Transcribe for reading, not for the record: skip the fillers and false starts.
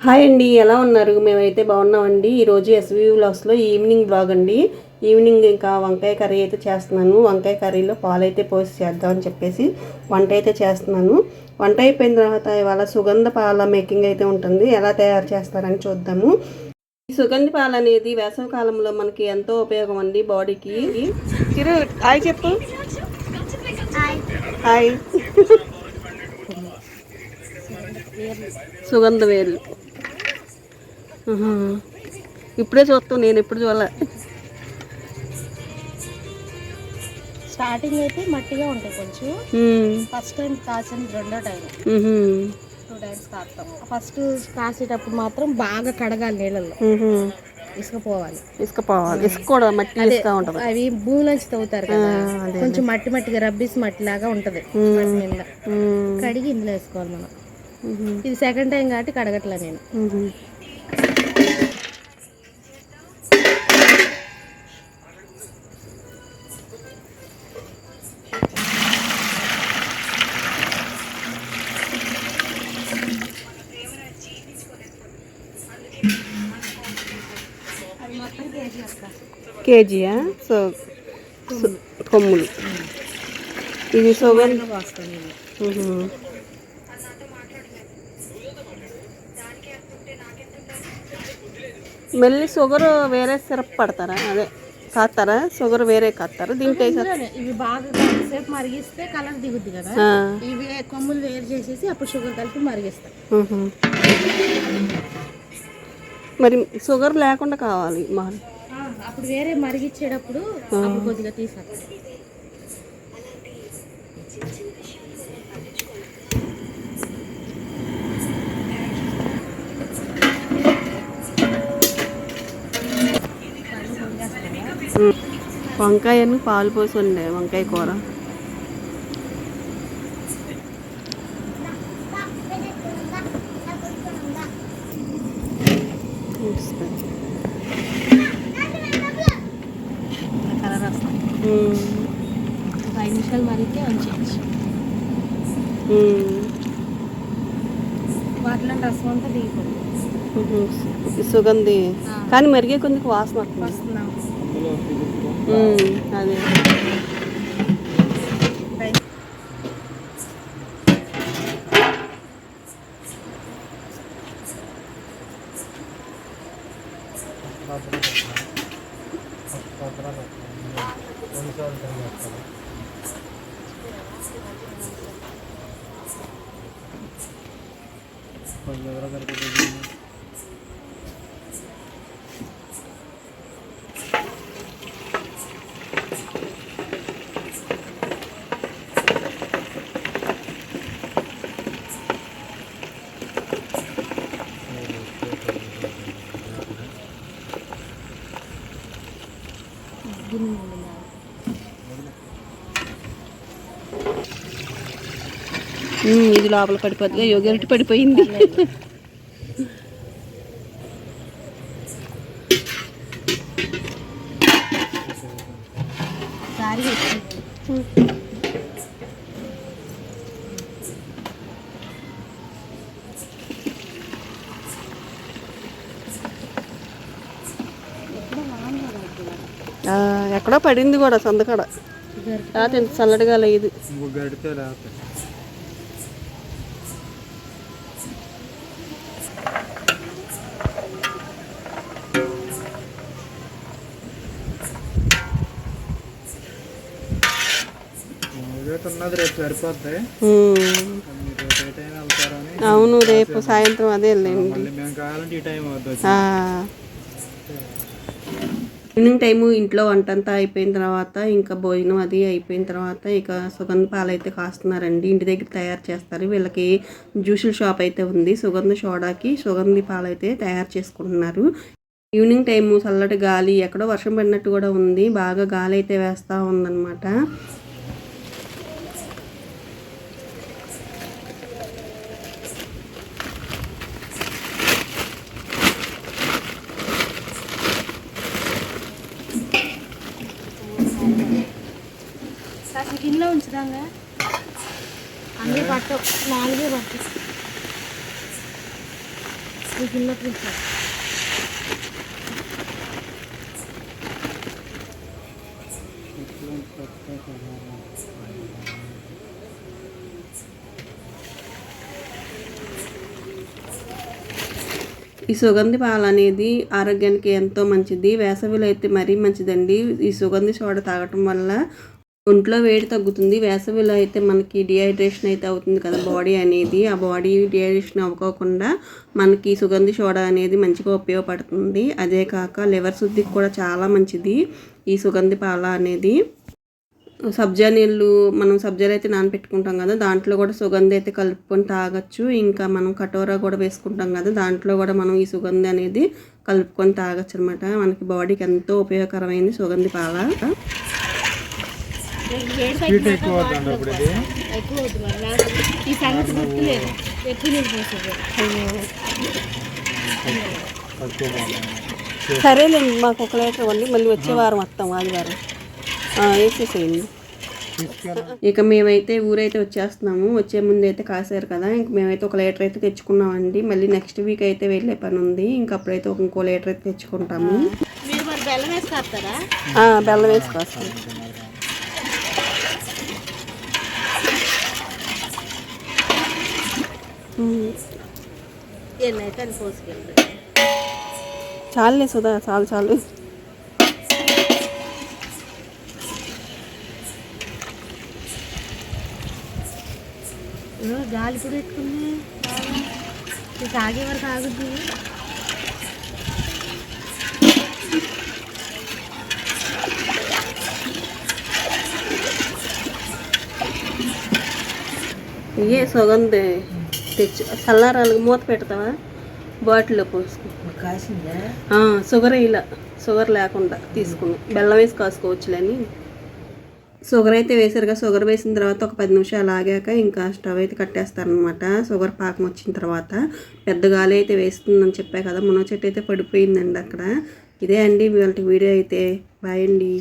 Hi అండి, ఎలా ఉన్నారు? మేమైతే బాగున్నామండి. ఈరోజు ఎస్వి వ్లాగ్స్లో ఈవినింగ్ బ్లాగ్ అండి. ఈవినింగ్ ఇంకా వంకాయ కర్రీ అయితే చేస్తున్నాను. వంకాయ కర్రీలో పాలు అయితే పోసి చేద్దామని చెప్పేసి వంట అయితే చేస్తున్నాను. వంట అయిపోయిన తర్వాత ఇవాళ సుగంధ పాల మేకింగ్ అయితే ఉంటుంది. ఎలా తయారు చేస్తారని చూద్దాము. ఈ సుగంధ పాలు అనేది వేసవి కాలంలో మనకి ఎంతో ఉపయోగం అండి బాడీకి. హాయ్ చెప్పు. హాయ్. సుగంధ వేలు ఇప్పుడే చూస్తాను, నేను ఎప్పుడు చూడాల. స్టార్టింగ్ అయితే మట్టిగా ఉంటాయి కొంచెం. ఫస్ట్ టైం కాసిన రెండో టైం 2 టైమ్స్ కాస్తాం. ఫస్ట్ కాసేటప్పుడు మాత్రం బాగా కడగాలి నీళ్ళల్లో, ఇసుకపోవాలి. ఇసుక కూడా మట్టి ఇసుక ఉంటుంది. అవి భూమి నుంచి తవ్వుతారు కదా, కొంచెం మట్టి మట్టిగా రబ్బీస్ మట్టి లాగా ఉంటది. మట్టి మీద కడిగి ఇందులో వేసుకోవాలి మనం. ఇది సెకండ్ టైం కాబట్టి కడగట్లే నేను. కేజీయా? కొమ్ములు. ఇది సుగంధ. మళ్ళీ షుగర్ వేరే సిరప్ పడతారా? అదే కాస్తారా? షుగర్ వేరే కాస్తారా దీంట్లో? ఇవి బాగా సేపు మరిగిస్తే కలర్ దిగుద్ది కదా, ఇవి కొమ్ములు వేరు చేసేసి అప్పుడు షుగర్ కలిపి మరిగిస్తాం. మరి షుగర్ లేకుండా కావాలి అప్పుడు వేరే మరిగిచ్చేటప్పుడు అప్పుడు కొద్దిగా తీసేస్తాం. వంకాయను పాలు పోసి ఉండే వంకాయ కూర. కలర్ వస్తాయి. 5 నిమిషాలు మరిగితే ఉంచేయచ్చు. వాటిలో రసం అంతా దిగిపోతుంది. సుగంధి కానీ మరిగే కొంచెం వాసన వస్తుంది. అదే ఇది లోపల పడిపోద్దిగా. యోగర్ట్ పడిపోయింది. ఎక్కడో పడింది కూడా సందకాడ. రాత్రి ఇంత చల్లటిగా లేదు. అవును, రేపు సాయంత్రం అదే వెళ్ళండి. ఈవినింగ్ టైము ఇంట్లో వంట అంతా అయిపోయిన తర్వాత ఇంకా భోజనం అది అయిపోయిన తర్వాత ఇక సుగంధ పాలు అయితే కాస్తున్నారండి. ఇంటి దగ్గర తయారు చేస్తారు. వీళ్ళకి జ్యూసుల షాప్ అయితే ఉంది. సుగంధ సోడాకి సుగంధి పాలు అయితే తయారు చేసుకుంటున్నారు. ఈవినింగ్ టైము చల్లటి గాలి, ఎక్కడో వర్షం పడినట్టు కూడా ఉంది. బాగా గాలి అయితే వేస్తూ ఉందన్నమాట. గిన్నెలో ఉంచుదాంగా అన్నీ పట్టు, 4 పట్టు. నీకు ఉన్నప్పుడు ఇస్తాను. ఈ సుగంధి పాలు అనేది ఆరోగ్యానికి ఎంతో మంచిది. వేసవిలో అయితే మరీ మంచిదండి. ఈ సుగంధి సోడా తాగటం వల్ల ఒంట్లో వేడి తగ్గుతుంది. వేసవిలో అయితే మనకి డిహైడ్రేషన్ అయితే అవుతుంది కదా బాడీ అనేది. ఆ బాడీ డిహైడ్రేషన్ అవ్వకోకుండా మనకి సుగంధి సోడా అనేది మంచిగా ఉపయోగపడుతుంది. అదే కాక లివర్ శుద్ధికి కూడా చాలా మంచిది ఈ సుగంధి పాల అనేది. సబ్జా నీళ్ళు మనం సబ్జాలు అయితే నానబెట్టుకుంటాం కదా, దాంట్లో కూడా సుగంధి అయితే కలుపుకొని తాగొచ్చు. ఇంకా మనం కటోరా కూడా వేసుకుంటాం కదా, దాంట్లో కూడా మనం ఈ సుగంధి అనేది కలుపుకొని తాగొచ్చు అనమాట. మనకి బాడీకి ఎంతో ఉపయోగకరమైంది సుగంధి పాల. ఎక్కువ అవుతుంది మరి. ఈ సంగతి గుర్తులేదు, ఎక్కువ నీళ్ళు పోసేది. సరేలేండి, మాకు 1 లీటర్ ఇవ్వండి, మళ్ళీ వచ్చే వారం వస్తాం ఆదివారం. వేసేసేయండి. ఇక మేమైతే ఊరైతే వచ్చేస్తున్నాము. వచ్చే ముందు అయితే కాసారు కదా, ఇంక మేమైతే 1 లీటర్ అయితే తెచ్చుకున్నామండి. మళ్ళీ నెక్స్ట్ వీక్ అయితే వెళ్ళే పని ఉంది. ఇంక అప్పుడైతే ఇంకో లీటర్ అయితే తెచ్చుకుంటాము. మీరు మరి బెల్లం వేసి కాస్తారా? బెల్లం వేసి కాస్తాం. ఎన్నైతే అని పోసుకెళ్ళి చాలులే సుధా, చాలు. గాలి కూడా పెట్టుకుంది, తాగే వరకు ఆగుద్ది. ఇవే సుగంధి తెచ్చు చల్లారాలకు మూత పెడతావా, బాటిల్లో పోసుకో. షుగర్ ఇలా షుగర్ లేకుండా తీసుకుని బెల్లం వేసి కాసుకోవచ్చులేని. షుగర్ అయితే వేసారుగా, షుగర్ వేసిన తర్వాత ఒక 10 నిమిషాలు ఆగాక ఇంకా స్టవ్ అయితే కట్టేస్తారనమాట. షుగర్ పాకం వచ్చిన తర్వాత పెద్ద గాలి అయితే వేస్తుందని చెప్పా కదా, మునగ చెట్టు అయితే పడిపోయిందండి అక్కడ. ఇదే అండి ఇవాళ వీడియో అయితే. బాయ్ అండి.